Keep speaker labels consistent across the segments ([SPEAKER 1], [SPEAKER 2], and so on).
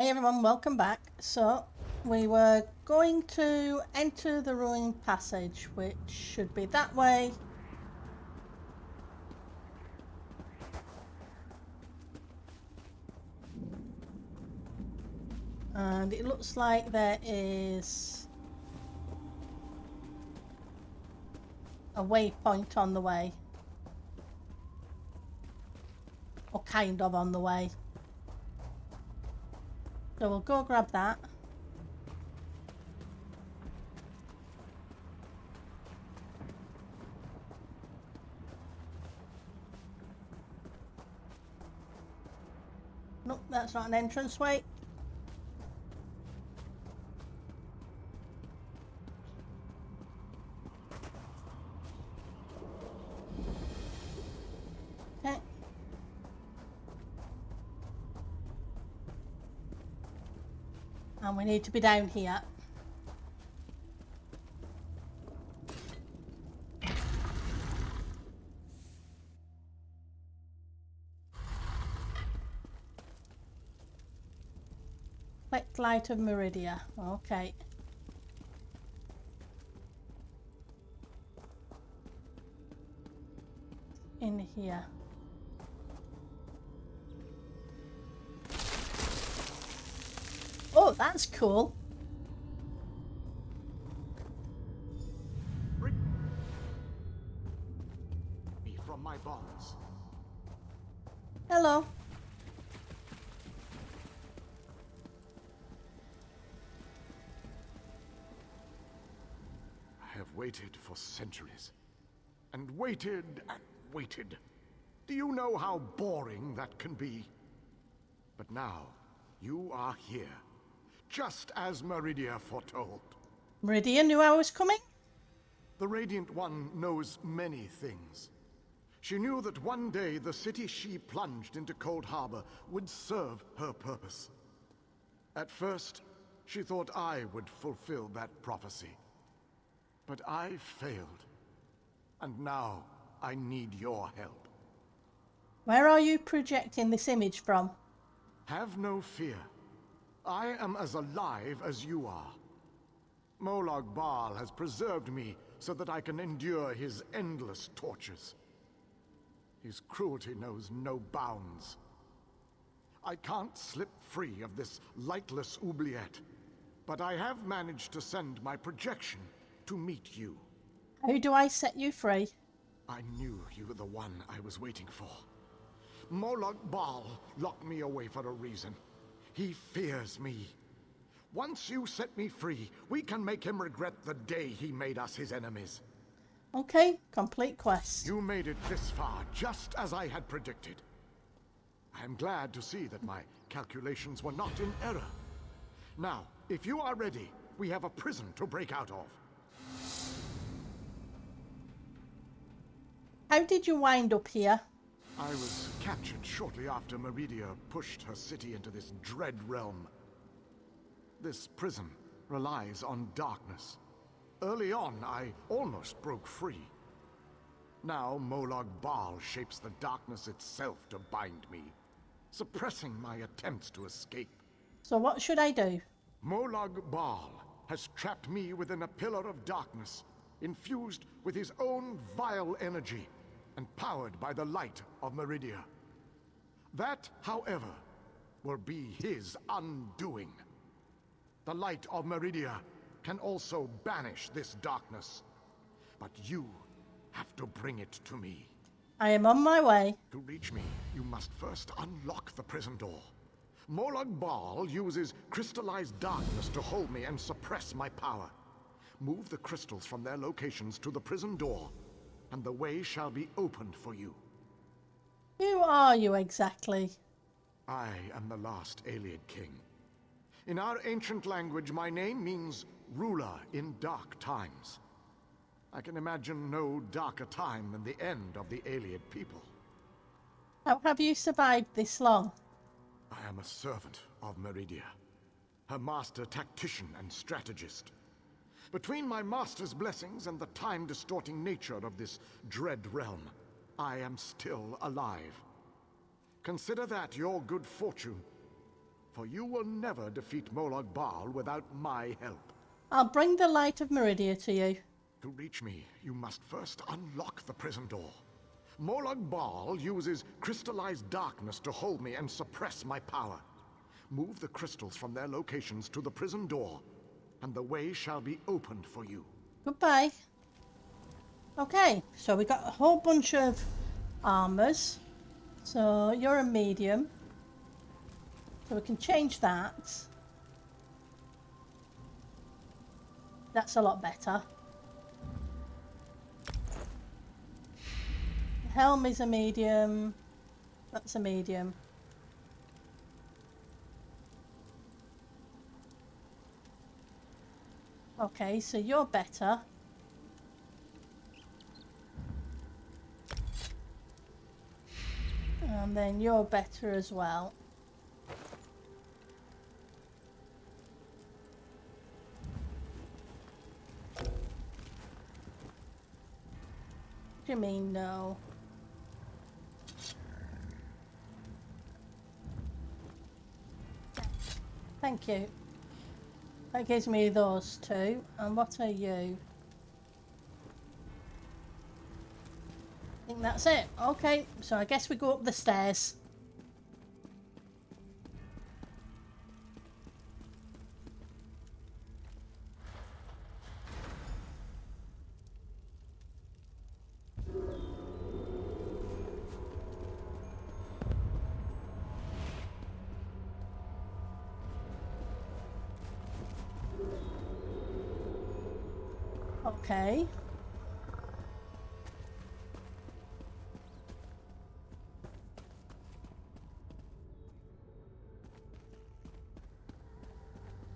[SPEAKER 1] Hey everyone, welcome back. So, we were going to enter the ruined passage, which should be that way. And it looks like there is a waypoint on the way. Or kind of on the way. So we'll go grab that. Nope, that's not an entranceway. Okay. And we need to be down here. Collect light of Meridia. Okay. In here. Oh, that's cool.
[SPEAKER 2] Bring me from my bonds.
[SPEAKER 1] Hello.
[SPEAKER 2] I have waited for centuries. And waited and waited. Do you know how boring that can be? But now, you are here. Just as Meridia foretold.
[SPEAKER 1] Meridia knew I was coming?
[SPEAKER 2] The Radiant One knows many things. She knew that one day the city she plunged into Cold Harbor would serve her purpose. At first, she thought I would fulfill that prophecy. But I failed. And now, I need your help.
[SPEAKER 1] Where are you projecting this image from?
[SPEAKER 2] Have no fear. I am as alive as you are. Molag Bal has preserved me so that I can endure his endless tortures. His cruelty knows no bounds. I can't slip free of this lightless oubliette, but I have managed to send my projection to meet you.
[SPEAKER 1] How do I set you free?
[SPEAKER 2] I knew you were the one I was waiting for. Molag Bal locked me away for a reason. He fears me. Once you set me free, we can make him regret the day he made us his enemies.
[SPEAKER 1] Okay, complete quest.
[SPEAKER 2] You made it this far, just as I had predicted. I am glad to see that my calculations were not in error. Now, if you are ready, we have a prison to break out of.
[SPEAKER 1] How did you wind up here?
[SPEAKER 2] I was captured shortly after Meridia pushed her city into this dread realm. This prison relies on darkness. Early on, I almost broke free. Now, Molag Bal shapes the darkness itself to bind me, suppressing my attempts to escape.
[SPEAKER 1] So what should I do?
[SPEAKER 2] Molag Bal has trapped me within a pillar of darkness, infused with his own vile energy, and powered by the light of Meridia. That, however, will be his undoing. The light of Meridia can also banish this darkness, but you have to bring it to me.
[SPEAKER 1] I am on my way.
[SPEAKER 2] To reach me, you must first unlock the prison door. Molag Bal uses crystallized darkness to hold me and suppress my power. Move the crystals from their locations to the prison door, and the way shall be opened for you.
[SPEAKER 1] Who are you exactly?
[SPEAKER 2] I am the last Alyed King. In our ancient language, my name means ruler in dark times. I can imagine no darker time than the end of the Alyed people.
[SPEAKER 1] How have you survived this long?
[SPEAKER 2] I am a servant of Meridia, her master tactician and strategist. Between my master's blessings and the time-distorting nature of this dread realm, I am still alive. Consider that your good fortune. for you will never defeat Molag Bal without my help.
[SPEAKER 1] I'll bring the light of Meridia to you.
[SPEAKER 2] To reach me, you must first unlock the prison door. Molag Bal uses crystallized darkness to hold me and suppress my power. Move the crystals from their locations to the prison door, and the way shall be opened for you.
[SPEAKER 1] Goodbye. Okay, so we got a whole bunch of armors. So you're a medium. So we can change that. That's a lot better. Helm is a medium. That's a medium. Okay, so you're better. And then you're better as well. What do you mean no? Thank you. That gives me those two. And what are you? I think that's it. Okay, so I guess we go up the stairs. Okay.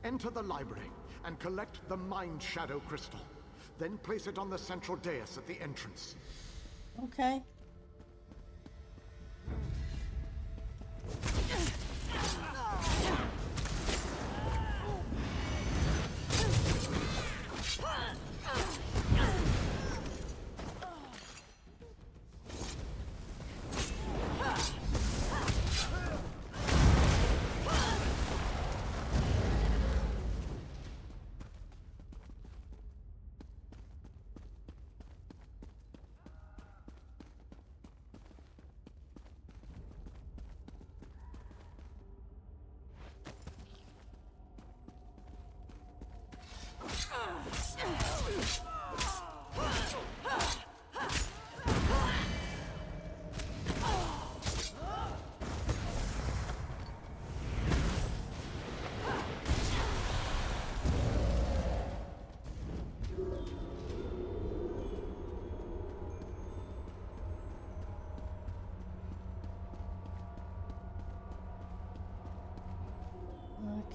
[SPEAKER 2] Enter the library and collect the Mind Shadow Crystal. Then place it on the central dais at the entrance.
[SPEAKER 1] Okay.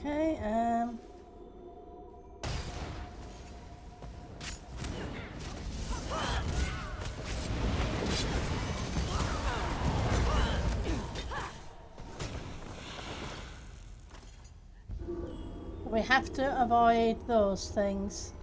[SPEAKER 1] Okay, we have to avoid those things.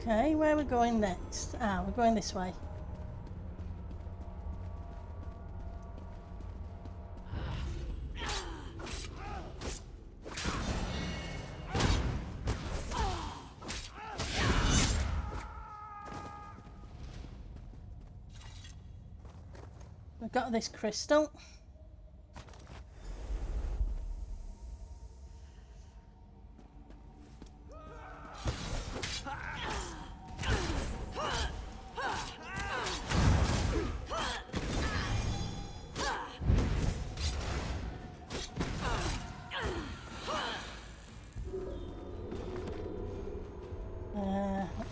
[SPEAKER 1] Okay, where are we going next? Ah, we're going this way. We've got this crystal.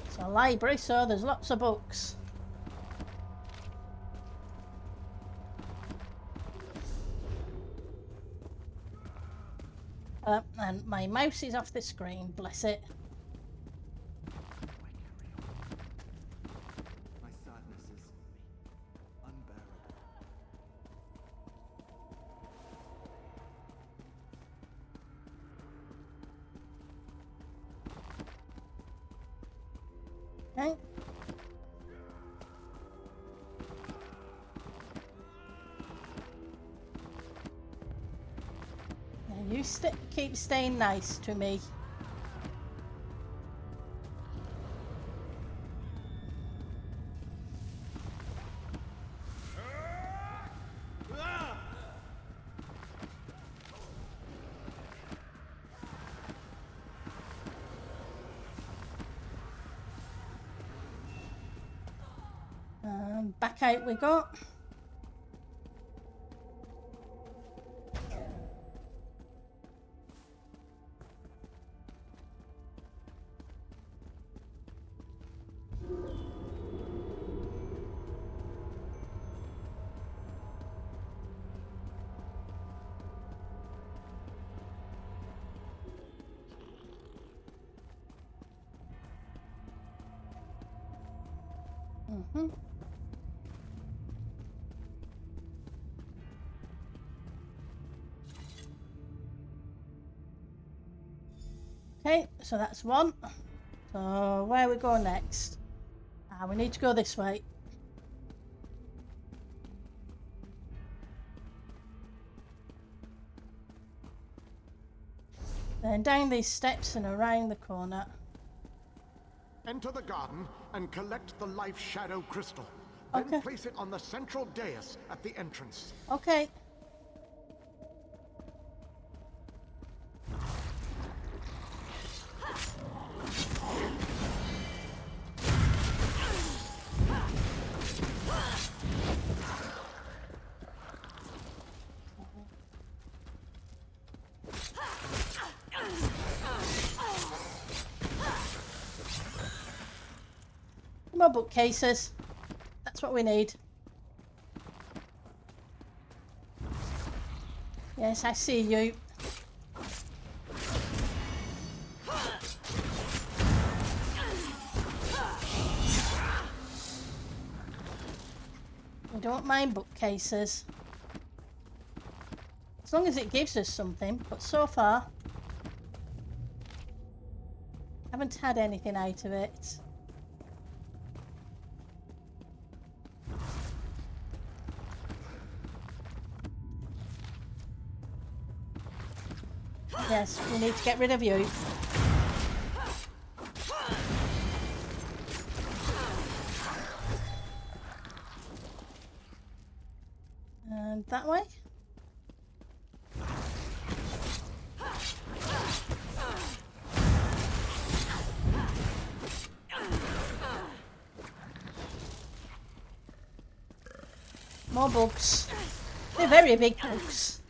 [SPEAKER 1] It's a library, so there's lots of books. And my mouse is off the screen, bless it.
[SPEAKER 3] My sadness is unbearable.
[SPEAKER 1] Okay. Now you keep staying nice to me. Back out we go. Okay, so that's one. So where we go next? We need to go this way. Then down these steps and around the corner.
[SPEAKER 2] Enter the garden and collect the life shadow crystal.
[SPEAKER 1] Okay.
[SPEAKER 2] Then place it on the central dais at the entrance.
[SPEAKER 1] Okay. More bookcases. That's what we need. Yes, I see you. We don't mind bookcases. As long as it gives us something, but so far, haven't had anything out of it. Yes, we need to get rid of you. And that way. More bugs. They're very big bugs.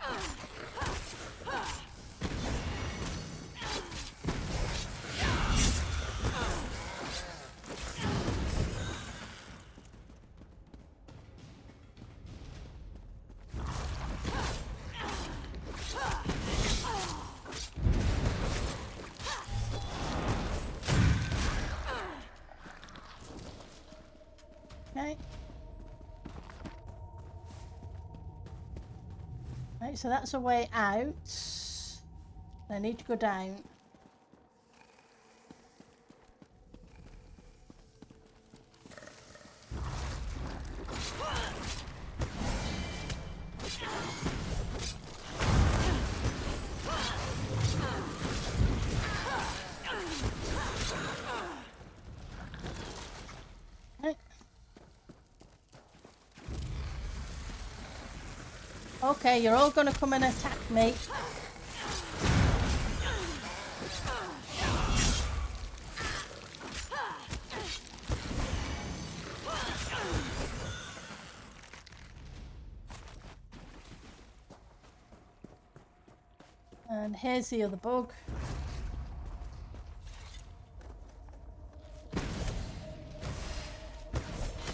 [SPEAKER 1] Okay. Right, so that's a way out. I need to go down. Okay, you're all gonna come and attack me. And here's the other bug.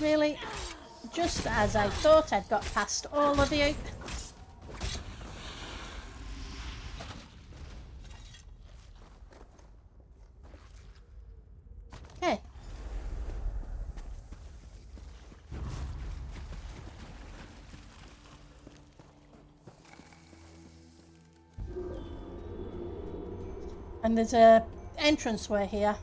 [SPEAKER 1] Really? Just as I thought I'd got past all of you. Okay. And there's a entranceway here.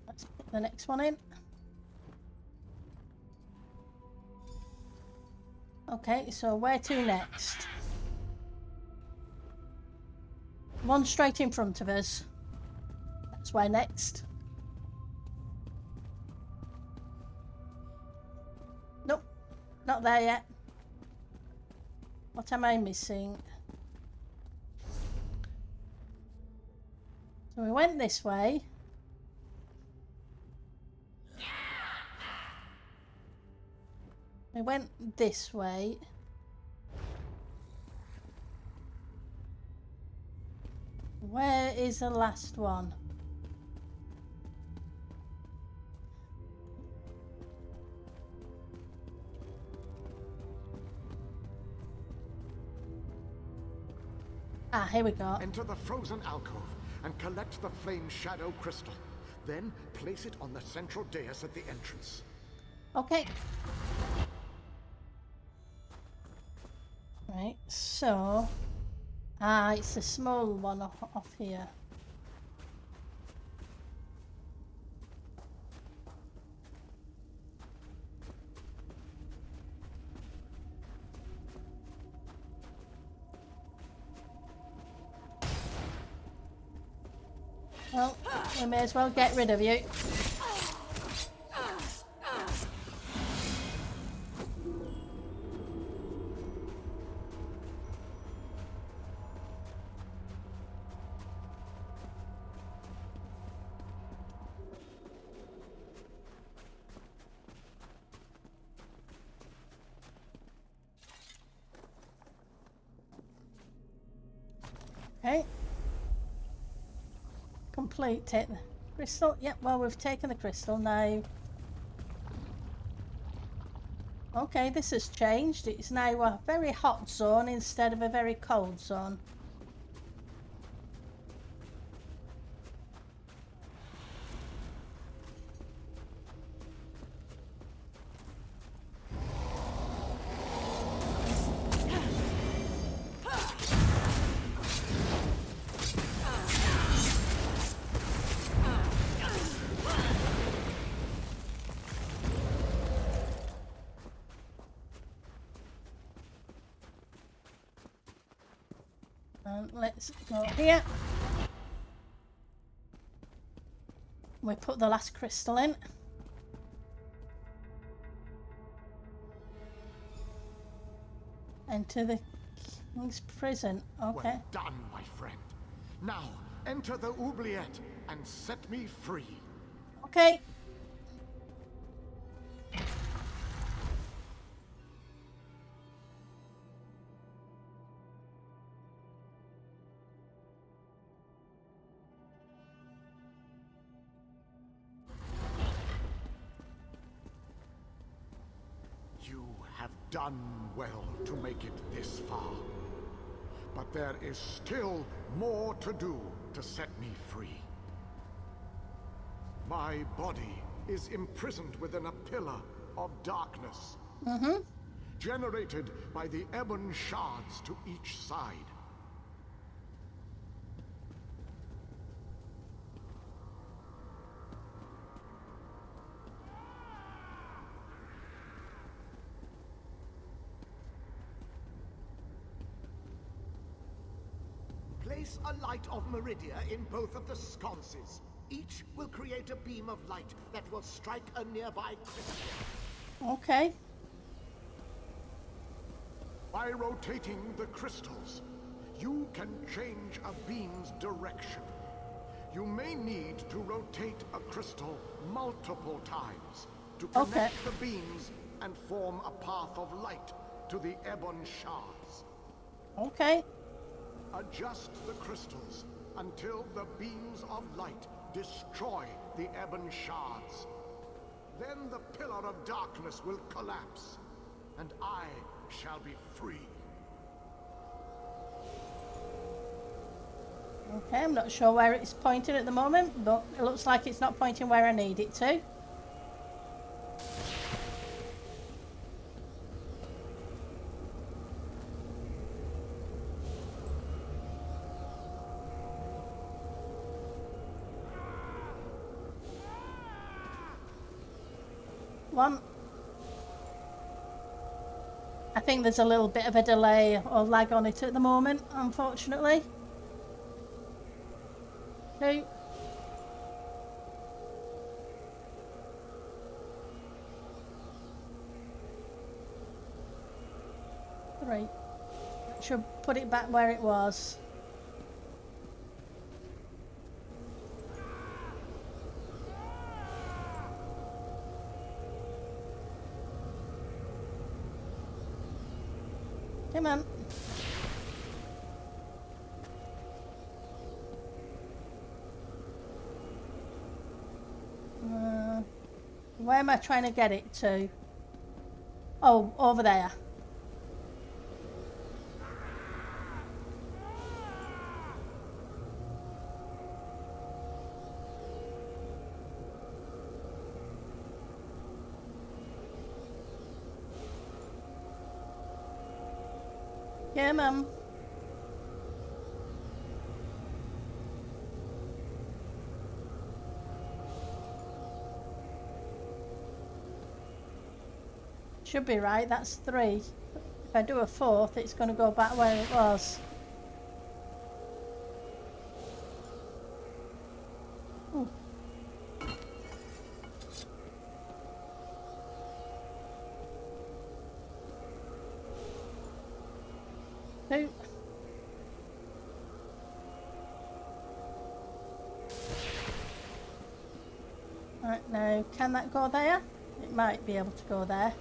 [SPEAKER 1] Let's put the next one in. Okay, so where to next? One straight in front of us. That's where next. Nope, not there yet. What am I missing? So we went this way. We went this way. Where is the last one? Ah, here we go.
[SPEAKER 2] Enter the frozen alcove and collect the flame shadow crystal. Then place it on the central dais at the entrance.
[SPEAKER 1] Okay. Right, so... Ah, it's a small one off here. Well, we may as well get rid of you. Okay. Complete it. Crystal? Yep, well, we've taken the crystal now. Okay, this has changed. It's now a very hot zone instead of a very cold zone. Let's go here. We put the last crystal in. Enter the king's prison. Okay.
[SPEAKER 2] Well done, my friend. Now, enter the oubliette and set me free.
[SPEAKER 1] Okay.
[SPEAKER 2] You have done well to make it this far. But there is still more to do to set me free. My body is imprisoned within a pillar of darkness. Generated by the ebon shards to each side. Place a light of Meridia in both of the sconces. Each will create a beam of light that will strike a nearby crystal.
[SPEAKER 1] Okay.
[SPEAKER 2] By rotating the crystals, you can change a beam's direction. You may need to rotate a crystal multiple times to connect the beams and form a path of light to the ebon shards.
[SPEAKER 1] Okay.
[SPEAKER 2] Adjust the crystals until the beams of light destroy the ebon shards. Then the pillar of darkness will collapse, and I shall be free.
[SPEAKER 1] Okay, I'm not sure where it's pointing at the moment, but it looks like it's not pointing where I need it to. One. I think there's a little bit of a delay or lag on it at the moment, unfortunately. 2. 3. Should put it back where it was. Come on. Where am I trying to get it to? Oh, over there. Yeah, Mum. Should be right, that's 3. If I do a 4th, it's going to go back where it was. Ooh. Two. Right, now, can that go there? It might be able to go there.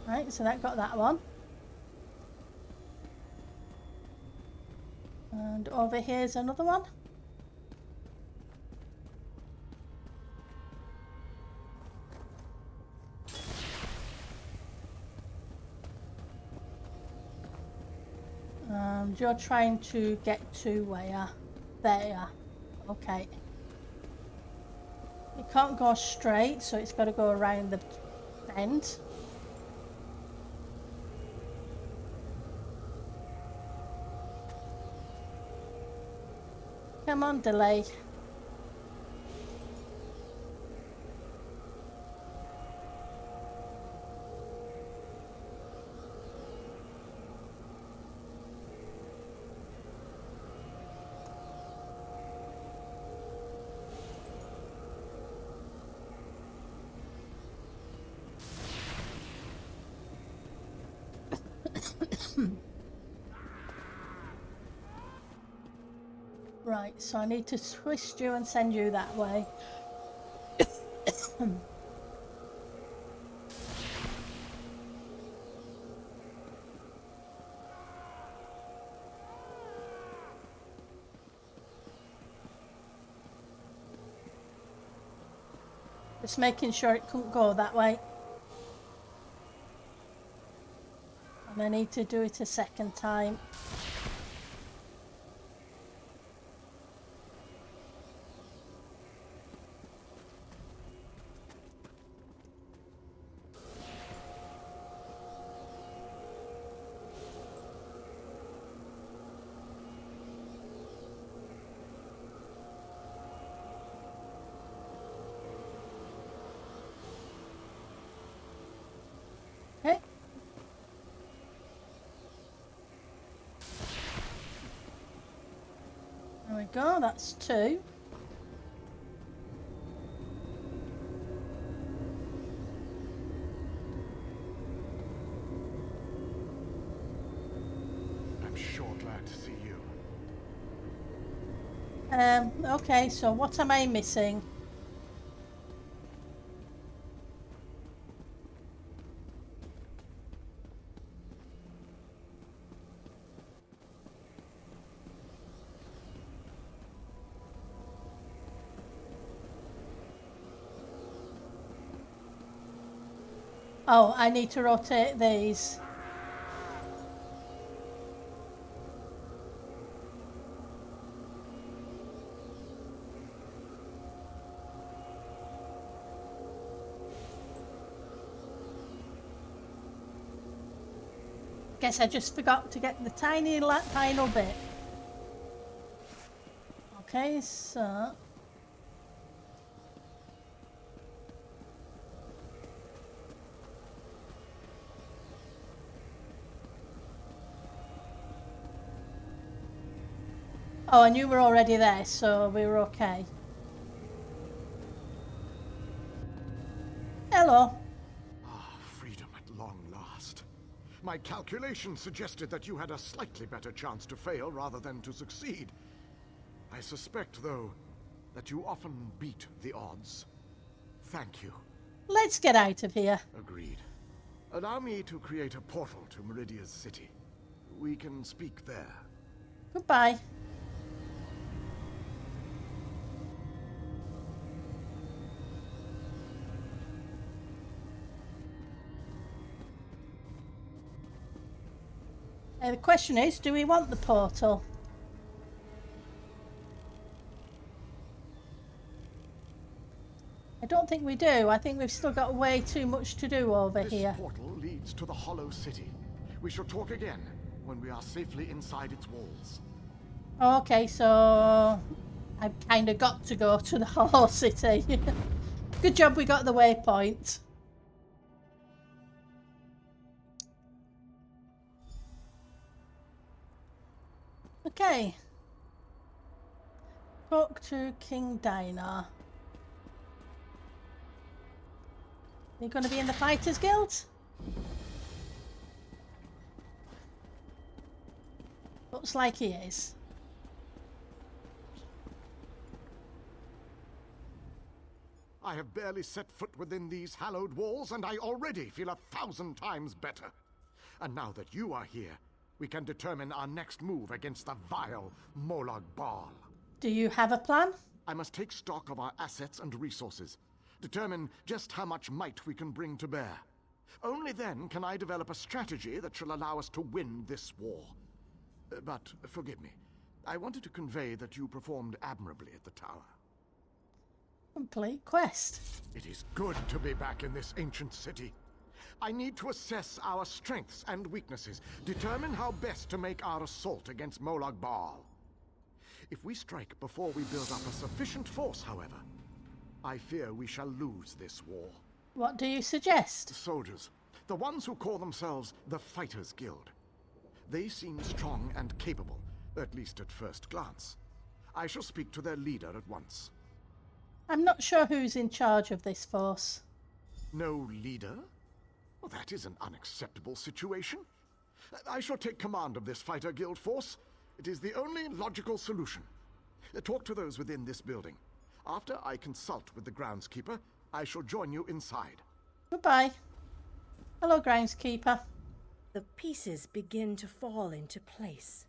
[SPEAKER 1] Right, so that got that one. And over here's another one. You're trying to get to where? There. Okay. It can't go straight, so it's got to go around the bend. Come on, delay. Right, so I need to twist you and send you that way. Just making sure it couldn't go that way. And I need to do it a second time. Okay, There we go, that's 2.
[SPEAKER 2] I'm sure glad to see you.
[SPEAKER 1] Okay, so what am I missing? Oh, I need to rotate these. Guess I just forgot to get the tiny final bit. Okay, so... Oh, and you were already there, so we were okay. Hello.
[SPEAKER 2] Ah, freedom at long last. My calculations suggested that you had a slightly better chance to fail rather than to succeed. I suspect, though, that you often beat the odds. Thank you.
[SPEAKER 1] Let's get out of here.
[SPEAKER 2] Agreed. Allow me to create a portal to Meridia's city. We can speak there.
[SPEAKER 1] Goodbye. The question is, do we want the portal? I don't think we do. I think we've still got way too much to do over here.
[SPEAKER 2] This portal leads to the Hollow City. We shall talk again when we are safely inside its walls.
[SPEAKER 1] Okay, so I've kind of got to go to the Hollow City. Good job we got the waypoint. Okay. Talk to King Dinar. You going to be in the Fighters Guild? Looks like he is.
[SPEAKER 2] I have barely set foot within these hallowed walls, and I already feel 1,000 times better. And now that you are here, we can determine our next move against the vile Molag Bal.
[SPEAKER 1] Do you have a plan?
[SPEAKER 2] I must take stock of our assets and resources, determine just how much might we can bring to bear. Only then can I develop a strategy that shall allow us to win this war. But forgive me, I wanted to convey that you performed admirably at the tower.
[SPEAKER 1] Complete quest.
[SPEAKER 2] It is good to be back in this ancient city. I need to assess our strengths and weaknesses, determine how best to make our assault against Molag Bal. If we strike before we build up a sufficient force, however, I fear we shall lose this war.
[SPEAKER 1] What do you suggest?
[SPEAKER 2] Soldiers, the ones who call themselves the Fighters Guild. They seem strong and capable, at least at first glance. I shall speak to their leader at once.
[SPEAKER 1] I'm not sure who's in charge of this force.
[SPEAKER 2] No leader? Well, that is an unacceptable situation. I shall take command of this Fighter Guild force. It is the only logical solution. Talk to those within this building. After I consult with the groundskeeper, I shall join you inside.
[SPEAKER 1] Goodbye. Hello, groundskeeper.
[SPEAKER 4] The pieces begin to fall into place.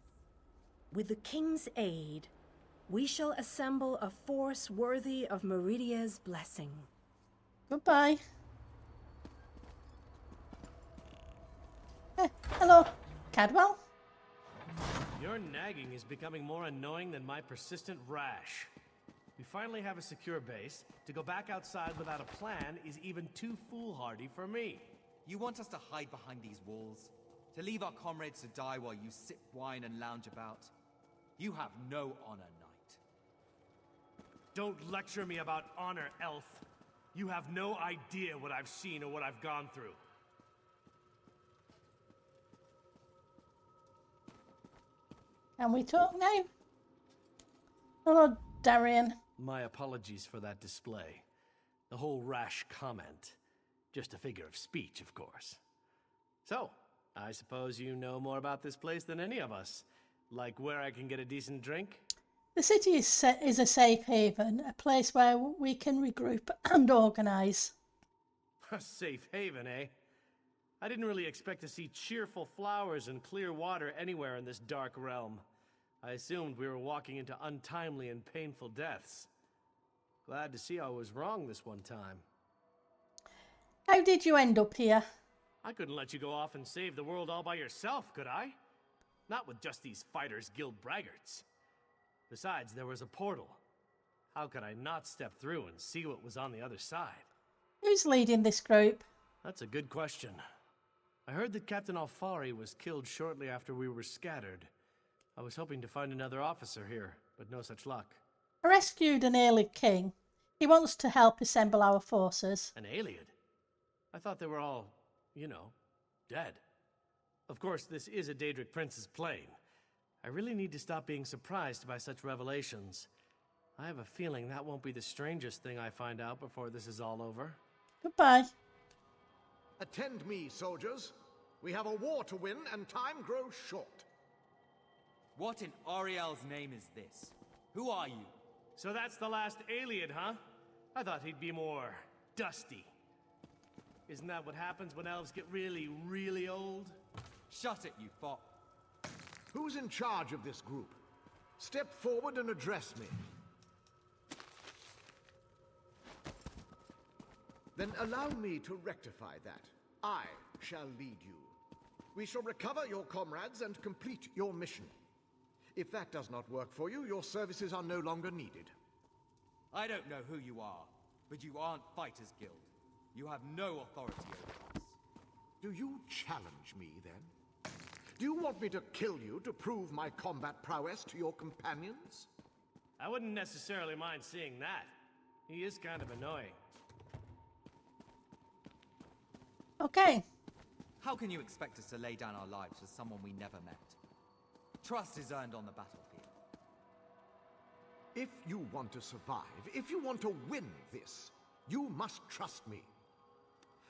[SPEAKER 4] With the king's aid, we shall assemble a force worthy of Meridia's blessing.
[SPEAKER 1] Goodbye. Hello, Cadwell.
[SPEAKER 5] Your nagging is becoming more annoying than my persistent rash. We finally have a secure base. To go back outside without a plan is even too foolhardy for me.
[SPEAKER 3] You want us to hide behind these walls? To leave our comrades to die while you sip wine and lounge about? You have no honor, knight.
[SPEAKER 5] Don't lecture me about honor, elf. You have no idea what I've seen or what I've gone through.
[SPEAKER 1] Can we talk now? Hello, Darian.
[SPEAKER 5] My apologies for that display. The whole rash comment. Just a figure of speech, of course. So, I suppose you know more about this place than any of us. Like where I can get a decent drink?
[SPEAKER 1] The city is a safe haven, a place where we can regroup and organise.
[SPEAKER 5] A safe haven, eh? I didn't really expect to see cheerful flowers and clear water anywhere in this dark realm. I assumed we were walking into untimely and painful deaths. Glad to see I was wrong this one time.
[SPEAKER 1] How did you end up here?
[SPEAKER 5] I couldn't let you go off and save the world all by yourself, could I? Not with just these Fighters Guild braggarts. Besides, there was a portal. How could I not step through and see what was on the other side?
[SPEAKER 1] Who's leading this group?
[SPEAKER 5] That's a good question. I heard that Captain Alfari was killed shortly after we were scattered. I was hoping to find another officer here, but no such luck.
[SPEAKER 1] I rescued an Alyed King. He wants to help assemble our forces.
[SPEAKER 5] An Alyed? I thought they were all, you know, dead. Of course, this is a Daedric Prince's plane. I really need to stop being surprised by such revelations. I have a feeling that won't be the strangest thing I find out before this is all over.
[SPEAKER 1] Goodbye.
[SPEAKER 2] Attend me, soldiers. We have a war to win, and time grows short.
[SPEAKER 3] What in Ariel's name is this? Who are you?
[SPEAKER 5] So that's the last Alyed, huh? I thought he'd be more dusty. Isn't that what happens when elves get really, really old?
[SPEAKER 3] Shut it, you fop.
[SPEAKER 2] Who's in charge of this group? Step forward and address me. Then allow me to rectify that. I shall lead you. We shall recover your comrades and complete your mission. If that does not work for you, your services are no longer needed.
[SPEAKER 3] I don't know who you are, but you aren't Fighters Guild. You have no authority over us.
[SPEAKER 2] Do you challenge me, then? Do you want me to kill you to prove my combat prowess to your companions?
[SPEAKER 5] I wouldn't necessarily mind seeing that. He is kind of annoying.
[SPEAKER 1] Okay.
[SPEAKER 3] How can you expect us to lay down our lives for someone we never met? Trust is earned on the battlefield.
[SPEAKER 2] If you want to survive, if you want to win this, you must trust me.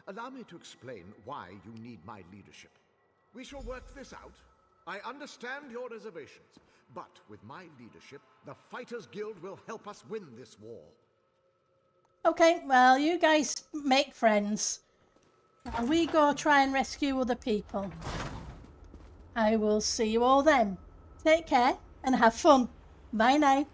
[SPEAKER 2] Allow me to explain why you need my leadership. We shall work this out. I understand your reservations, but with my leadership, the Fighters Guild will help us win this war.
[SPEAKER 1] Okay, well, you guys make friends. While we go try and rescue other people. I will see you all then. Take care and have fun. Bye now.